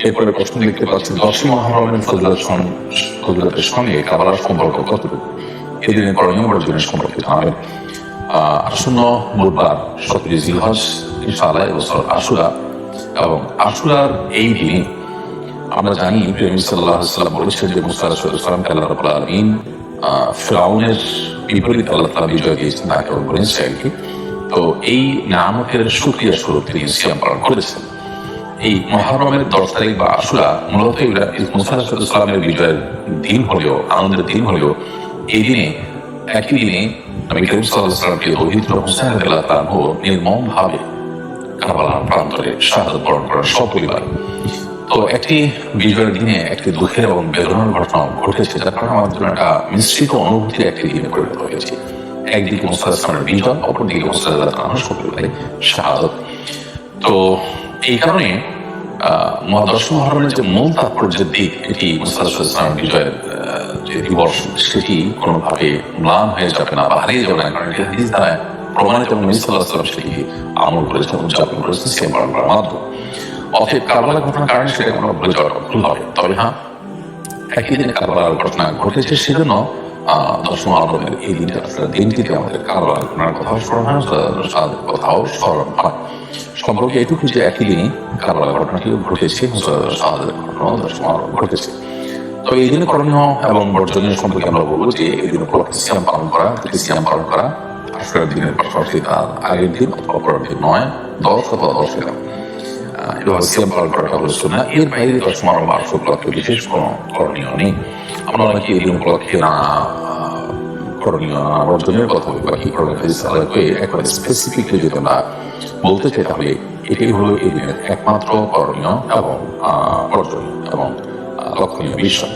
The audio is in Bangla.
এরপরে প্রশ্ন লিখতে পাচ্ছি, 10ই মুহররমের ফজিলতের সঙ্গে কারবালার সম্পর্ক কতটুকু? এই দিনের করণীয় বর্জনের সম্পর্কে জানাবেন। আসন্ন বুধবার 17 জিলহজ ইনশাআল্লাহ এবছর আশুরা, এবং আশুরার এই দিনে আমরা জানি প্রেমী সাল্লাল্লাহু আলাইহি ওয়াসাল্লাম বলেছেন যে মুসা আলাইহিস সালামকে আল্লাহ রাব্বুল আলামিন ফিরআউনের বিপরীতে আল্লাহ তাআলা বিজয় দিয়েছেন তাকে এবং বনি ইসরাঈলকে। তো এই নিয়ামতের শুকরিয়া স্বরূপ তিনি সিয়াম পালন করেছেন। এই মুহররমের 10 তারিখ বা আশুরা মূলত মুসা আলাইহিস সালামের বিজয়ের দিন হলেও, আনন্দের দিন হলেও, এই দিনে একই দিনে নবী করিম সাল্লাল্লাহু আলাইহি ওয়াসাল্লামকে দৌহিত্র হুসাইন রাদিয়াল্লাহু তাআলা নির্মমভাবে কারবালার প্রান্তরে শাহাদাত বরণ করার সপরিবার। তো একটি বিজয়ের দিনে একটি দুঃখের এবং বেদনার ঘটনা ঘটেছে, যার কারণে আমাদের জন্য একটা মিশ্রিত অনুভূতির একটি দিনে পরিণত হয়েছে। একদিকে মুসা আলাইহিস সালামের বিজয়, অপরদিকে মুসা রাদিয়াল্লাহু তাআলার সপরিবারে শাহাদাত। তো এই কারণে 10 মুহররমের যে মূল তাৎপর্যের দিক, এটি মুসা আলাইহিস সালামের বিজয়ের যে দিবস, সেটি কোনোভাবে ম্লান হয়ে যাবে না বা হারিয়ে যাবে না, কারণ এটি হাদিস দ্বারা প্রমাণিত এবং নবী সাল্লাল্লাহু আলাইহি ওয়াসাল্লাম সেটিকে আমল করেছেন, উদযাপন করেছেন সিয়াম পালন করার মাধ্যমে। অতএব কারবালার ঘটনার কারণে সেটা কোনো ভুলে যাওয়াটা ভুল হবে। তবে হ্যাঁ, একই দিনে কারবালার ঘটনা ঘটেছে, সেজন্য 10 মুহররমের এই দিনটিতে আমাদের কারবালার ঘটনার কথাও স্মরণ হয়, কথাও স্মরণ হয়। সম্পর্কে এটুকু যে একই দিনই কারবালার ঘটনাটিও ঘটেছে, শাহাদাতের ঘটনাও 10 মুহররম ঘটেছে। তো এই দিনে করণীয় এবং বর্জনীয় সম্পর্কে আমরা বলবো যে এই দিন উপলক্ষে সিয়াম পালন করা আশুরার দিনের পাশাপাশি তার আগের দিন অথবা পরের দিন 9, 10 অথবা 10 এরকম এভাবে সিয়াম পালন করাটা হলো সুন্নাহ। এর বাইরে 10 মুহররম বা আশুরা উপলক্ষে বিশেষ কোনো করণীয় নেই। আমরা অনেকে এই দিন উপলক্ষে করণীয় বর্জনীয় কথা বলি, বা কি করণীয় একেবারে স্পেসিফিকলি যদি আমরা বলতে চাই, তাহলে এটাই হলো এই দিনের একমাত্র করণীয় এবং বর্জনীয় এবং লক্ষণীয় বিষয়।